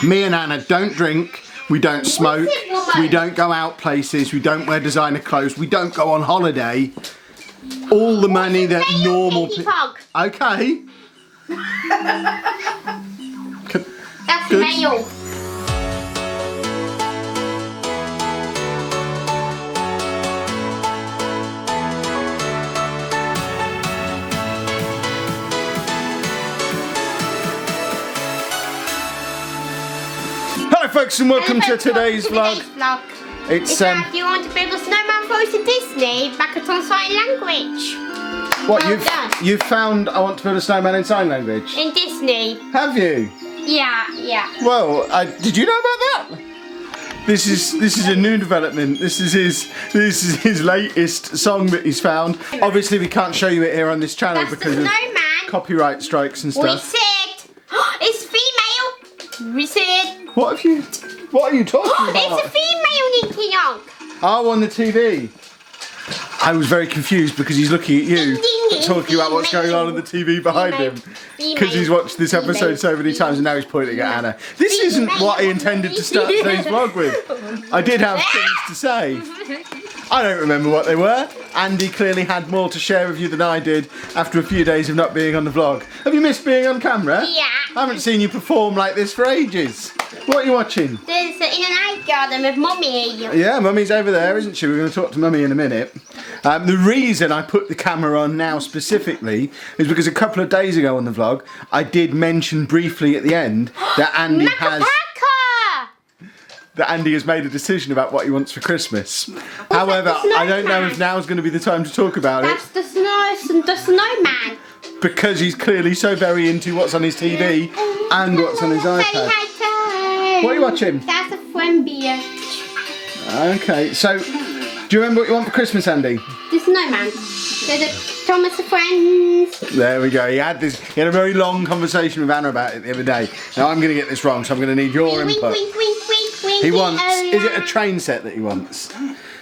Me and Anna don't drink, we don't smoke, we don't go out places, we don't wear designer clothes, we don't go on holiday. All the money that normal people... Okay. That's male. Hello folks and welcome to today's vlog. It's if you want to build a snowman for us in Disney, back it on sign language. What, you've found I want to build a snowman in sign language? In Disney. Have you? Yeah. Well, did you know about that? This is a new development. This is his latest song that he's found. Obviously we can't show you it here on this channel because of copyright strikes and stuff. We said it's female. We said. What are you talking about? It's a female Ninky Nonk. Oh, on the TV. I was very confused because he's looking at you talking about what's going on the TV behind him because he's watched this episode so many times and now he's pointing at Anna. This isn't what I intended to start today's vlog with. I did have things to say. I don't remember what they were. Andy clearly had more to share with you than I did after a few days of not being on the vlog. Have you missed being on camera? Yeah. I haven't seen you perform like this for ages. What are you watching? There's In an Eye Garden with Mummy. Yeah, Mummy's over there, isn't she? We're going to talk to Mummy in a minute. The reason I put the camera on now specifically is because a couple of days ago on the vlog, I did mention briefly at the end that Andy has made a decision about what he wants for Christmas. However, I don't know if now's going to be the time to talk about it. That's the snowman. Because he's clearly so very into what's on his TV and what's on his iPad. What are you watching? That's a friend beer. Okay, so do you remember what you want for Christmas, Andy? The snowman. There's a Thomas of Friends. There we go. He had a very long conversation with Anna about it the other day. Now I'm going to get this wrong, so I'm going to need your input. He wants, is it a train set that he wants?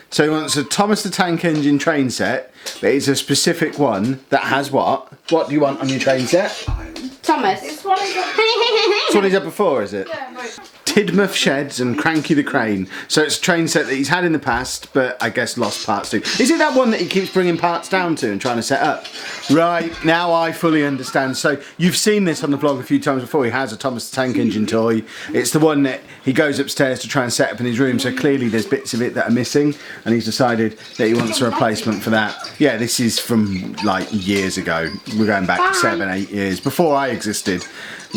So he wants a Thomas the Tank Engine train set, but it's a specific one that has what? What do you want on your train set? Thomas. It's what he's had before, is it? Yeah, right. Tidmouth Sheds and Cranky the Crane. So it's a train set that he's had in the past, but I guess lost parts to. Is it that one that he keeps bringing parts down to and trying to set up? Right, now I fully understand. So you've seen this on the vlog a few times before. He has a Thomas the Tank Engine toy. It's the one that he goes upstairs to try and set up in his room. So clearly there's bits of it that are missing and he's decided that he wants a replacement for that. Yeah, this is from like years ago. We're going back 7, 8 years. Before I existed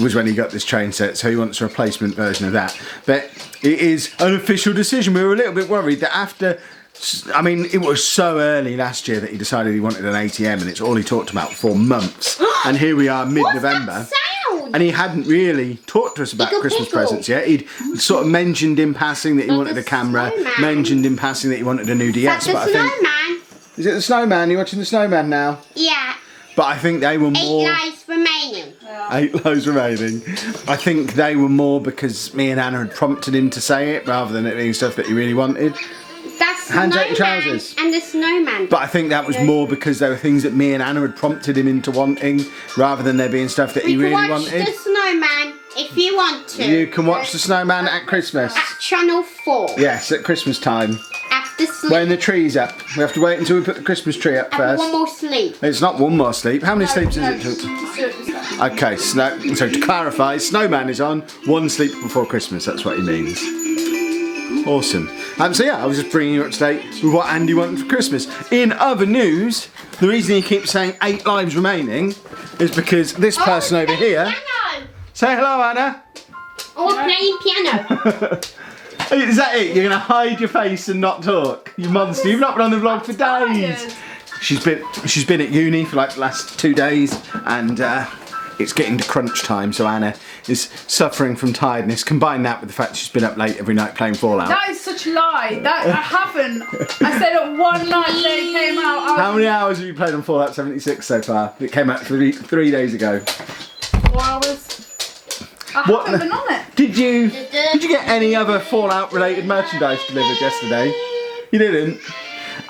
was when he got this train set, so he wants a replacement version of that. But it is an official decision. We were a little bit worried that after, I mean, it was so early last year that he decided he wanted an ATM and it's all he talked about for months. And here we are mid-November. And he hadn't really talked to us about Christmas presents yet. He'd sort of mentioned in passing that he wanted a camera, mentioned in passing that he wanted a new DS. That's the snowman. Is it the snowman? You're watching the snowman now? Yeah. But I think they were more... 8 lives remaining. 8 lives remaining. I think they were more because me and Anna had prompted him to say it rather than it being stuff that he really wanted. That's the Hands out your snowman trousers. and the snowman. But I think that was more because there were things that me and Anna had prompted him into wanting rather than there being stuff that he really wanted. You can watch the snowman if you want to. You can watch the snowman at Christmas. At Channel 4. Yes, at Christmas time. After sleep. When the tree's up. We have to wait until we put the Christmas tree up first. One more sleep. It's not one more sleep. How many sleeps is it? Okay, so to clarify, snowman is on 1 sleep before Christmas. That's what he means. Awesome. So yeah, I was just bringing you up to date with what Andy wanted for Christmas. In other news, the reason he keeps saying 8 lives remaining is because this person over here... Piano. Say hello, Anna. Oh, we're playing piano. Is that it? You're going to hide your face and not talk? You monster. You've not been on the vlog for days. She's been at uni for like the last 2 days and it's getting to crunch time, so Anna is suffering from tiredness. Combine that with the fact she's been up late every night playing Fallout. That is such a lie. That I haven't. I said it one night that it came out. How many hours have you played on Fallout 76 so far? It came out 3 days ago. 4 hours. I haven't been on it. Did you get any other Fallout related merchandise delivered yesterday? You didn't?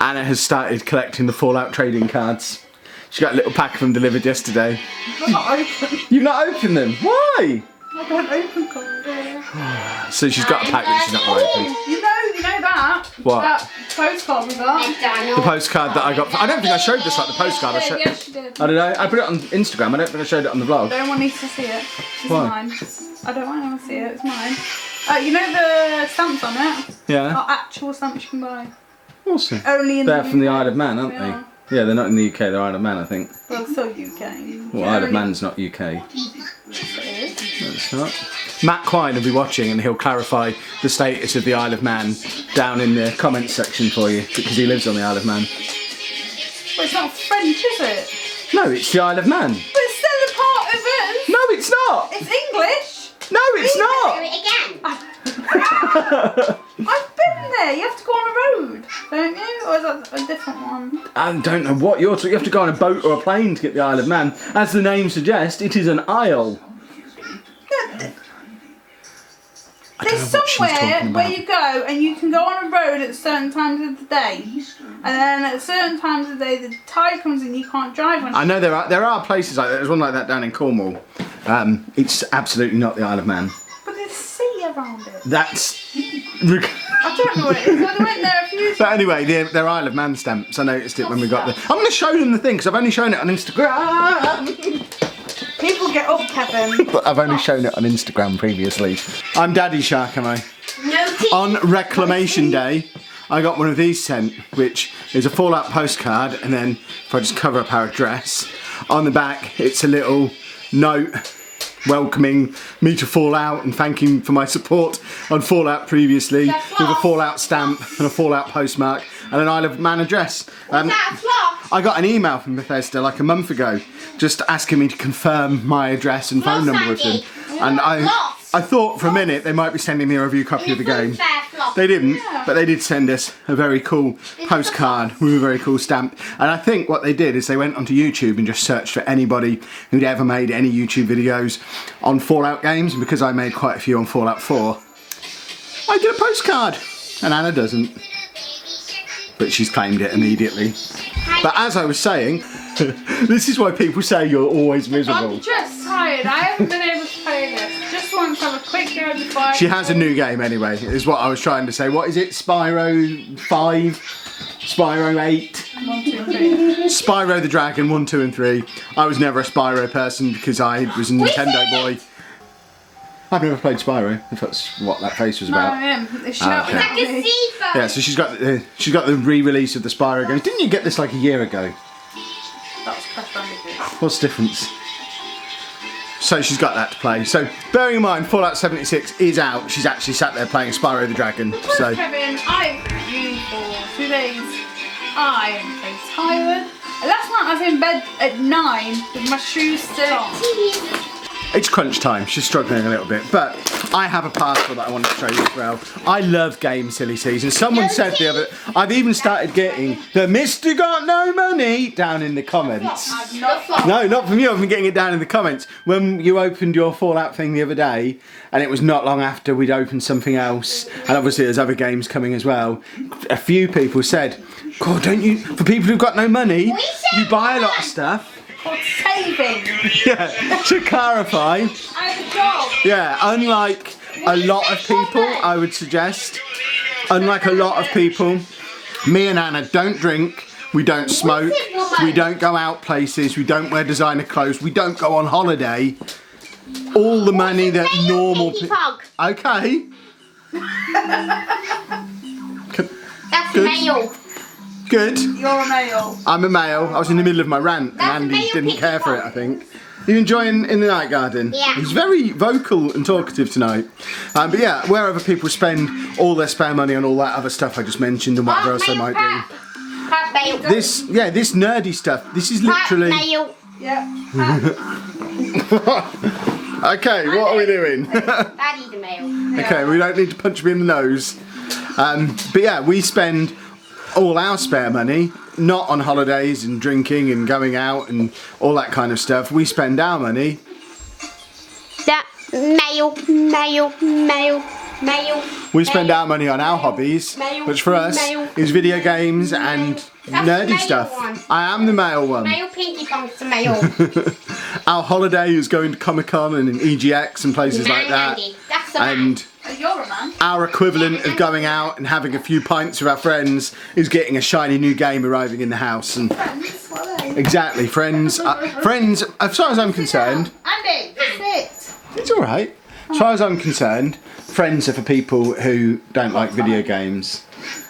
Anna has started collecting the Fallout trading cards. She got a little pack of them delivered yesterday. I've not opened. You've not opened them? Why? I don't open cards. so she's got a pack that she's not going to open. You know that. What? That postcard we got. The postcard that I got. I don't think I showed this, like the postcard. I showed. Yes, you did. I don't know. I put it on Instagram. I don't think I showed it on the vlog. No one needs to see it. It's Why? mine. I don't want anyone to see it. It's mine. You know the stamps on it? Yeah. Are actual stamps you can buy. Awesome. Only in They're the from the UK. Isle of Man, aren't Yeah. they? Yeah, they're not in the UK. They're Isle of Man, I think. Well, so UK. Well, Isle of Man's not UK. It is. No, it's not. Matt Quine will be watching and he'll clarify the status of the Isle of Man down in the comments section for you because he lives on the Isle of Man. Well, it's not French, is it? No, it's the Isle of Man. But it's still a part of us. No, it's not. It's English. No, it's Do not. it again. I've been there. You have to go on a road, don't you? Or is that a different one? I don't know what you're talking. You have to go on a boat or a plane to get the Isle of Man. As the name suggests, it is an isle. There's what she's talking somewhere about. where you go and you can go on a road at certain times of the day, and then at certain times of the day the tide comes in, you can't drive on it. I know there are places like that. There's one like that down in Cornwall. It's absolutely not the Isle of Man. But there's sea around it. That's. I don't know what it is. I went there a few times. But anyway, they're Isle of Man stamps. I noticed it when we got there. I'm going to show them the thing because I've only shown it on Instagram. People get up, Kevin. But I've only shown it on Instagram previously. I'm Daddy Shark, am I? No teeth. On Reclamation Day, I got one of these sent, which is a Fallout postcard, and then if I just cover up our address, on the back it's a little note welcoming me to Fallout and thanking for my support on Fallout previously, with a Fallout stamp and a Fallout postmark and an Isle of Man address. Is that a floss? I got an email from Bethesda like a month ago just asking me to confirm my address and phone number with them. And I thought for a minute they might be sending me a review copy of the game. They didn't, but they did send us a very cool postcard with a very cool stamp. And I think what they did is they went onto YouTube and just searched for anybody who'd ever made any YouTube videos on Fallout games. And because I made quite a few on Fallout 4, I did a postcard. And Anna doesn't. But she's claimed it immediately. But as I was saying, this is why people say you're always miserable. I'm just tired. I haven't been able to play this. Just want to have a quick go before I... She has a new game anyway, is what I was trying to say. What is it? Spyro 5? Spyro 8? 1, 2, 3. Spyro the Dragon 1, 2 and 3. I was never a Spyro person because I was a Nintendo boy. I've never played Spyro, if that's what that face was No, about. I am. It's shouting okay. at I can me. see them. Yeah, so she's got the re-release of the Spyro games. Didn't you get this like a year ago? That's Crash Bandicoot. What's the difference? So she's got that to play. So bearing in mind Fallout 76 is out, she's actually sat there playing Spyro the Dragon. So Kevin, I've been you for 2 days. I am so tired. Last night I was in bed at 9 with my shoes still on. it's crunch time. She's struggling a little bit, but I have a parcel that I want to show you as well. I love game silly season. Someone said the other, I've even started getting the Mr. Got No Money down in the comments. No, not from you. I've been getting it down in the comments. When you opened your Fallout thing the other day, and it was not long after we'd opened something else, and obviously there's other games coming as well, a few people said, God, don't you, for people who've got no money, you buy a lot of stuff. Called saving. Yeah, to clarify, I have a job. yeah, unlike a lot of people, I would suggest, unlike a lot of people, me and Anna don't drink, we don't smoke, we don't go out places, we don't wear designer clothes, we don't go on holiday. All the money that normal people... Okay. That's Good. male. Good. You're a male. I'm a male. I was in the middle of my rant and That's Andy male didn't piggy care for it, dog. I think. You enjoying In the Night Garden? Yeah. He's very vocal and talkative tonight. But yeah, wherever people spend all their spare money on all that other stuff I just mentioned and whatever else they might do. Pat male. This nerdy stuff, this is literally... male. Yeah. Okay, what are we doing? Daddy's a male. Okay, we don't need to punch me in the nose. But yeah, we spend all our spare money, not on holidays and drinking and going out and all that kind of stuff. We spend our money. That male. We spend our money on our hobbies, which for us is video games and nerdy male stuff. one. I am the male one. Male pinky punk's a male. Our holiday is going to Comic-Con and EGX and places like that. That's a And You're a man. Our equivalent of going out and having a few pints with our friends is getting a shiny new game arriving in the house. And Friends, what are they? exactly, friends. Friends, as far as I'm concerned, Andy, sit. it's all right. As far as I'm concerned, friends are for people who don't like video games.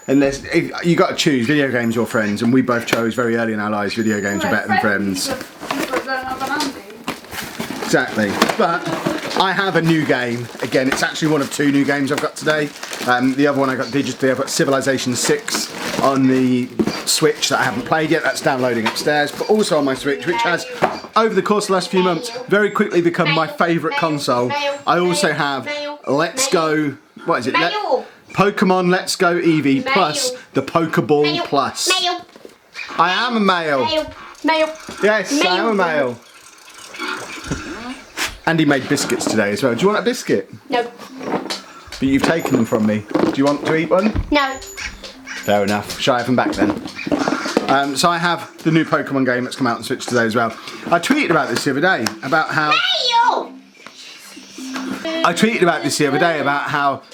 Unless you got to choose video games or friends, and we both chose very early in our lives video games are better than friends. People don't have an Andy. Exactly. But I have a new game. Again, it's actually one of 2 new games I've got today. The other one I got digitally. I've got Civilization 6 on the Switch that I haven't played yet. That's downloading upstairs. But also on my Switch, which has, over the course of the last few months, very quickly become my favourite console. I also have Let's Go... What is it? Pokemon Let's Go Eevee plus the Pokeball Plus. Male. I am a male. Male. Yes, I am a male. Andy made biscuits today as well. Do you want a biscuit? No. But you've taken them from me. Do you want to eat one? No. Fair enough. Shall I have them back then? So I have the new Pokemon game that's come out on Switch today as well. I tweeted about this the other day about how... Male.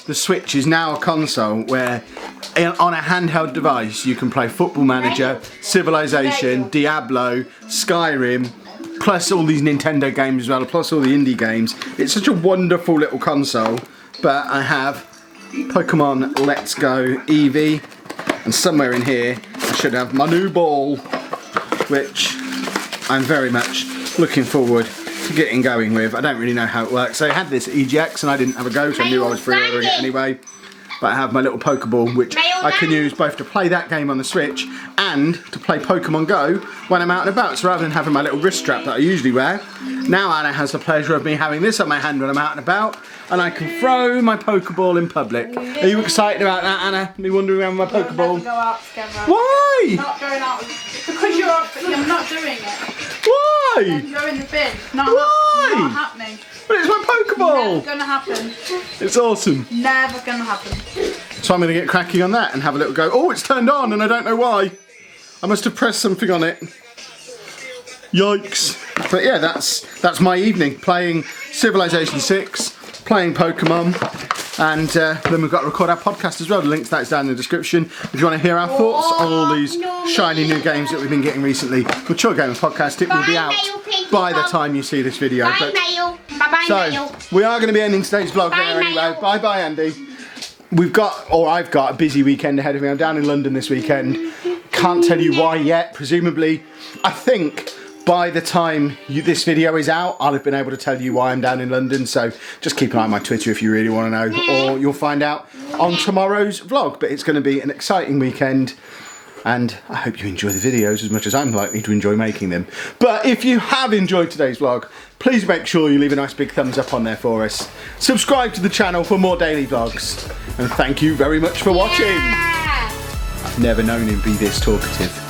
the Switch is now a console where on a handheld device you can play Football Manager, Civilization, Diablo, Skyrim, plus all these Nintendo games as well, plus all the indie games. It's such a wonderful little console. But I have Pokemon Let's Go Eevee, and somewhere in here I should have my new ball, which I'm very much looking forward to getting going with. I don't really know how it works. So I had this EGX and I didn't have a go, so I knew I was pre-ordering it anyway. But I have my little Pokeball, which I can use both to play that game on the Switch and to play Pokemon Go when I'm out and about. So rather than having my little wrist strap that I usually wear, now Anna has the pleasure of me having this on my hand when I'm out and about, and I can throw my Pokeball in public. Are you excited about that, Anna? Me wandering around with my We'll Pokeball? never go out together. Why? Not going out because you're not doing it. Why? You're in the bin. Why? Not happening. But it's my Pokeball. Never gonna happen. It's awesome. Never gonna happen. So I'm going to get cracking on that and have a little go. Oh, it's turned on and I don't know why. I must have pressed something on it. Yikes. But yeah, that's my evening. Playing Civilization 6, playing Pokemon, and then we've got to record our podcast as well. The link to that is down in the description. If you want to hear our thoughts on all these shiny new games that we've been getting recently, Mature Gamer Podcast, it will be out by the time you see this video. Bye, But, male. Bye-bye, so, male. we are going to be ending today's vlog Bye, there anyway. male. Bye-bye, Andy. I've got a busy weekend ahead of me. I'm down in London this weekend. Can't tell you why yet. Presumably, I think by the time this video is out, I'll have been able to tell you why I'm down in London. So just keep an eye on my Twitter if you really want to know, or you'll find out on tomorrow's vlog. But it's going to be an exciting weekend, and I hope you enjoy the videos as much as I'm likely to enjoy making them. But if you have enjoyed today's vlog, please make sure you leave a nice big thumbs up on there for us. Subscribe to the channel for more daily vlogs. And thank you very much for watching. Yeah. I've never known him be this talkative.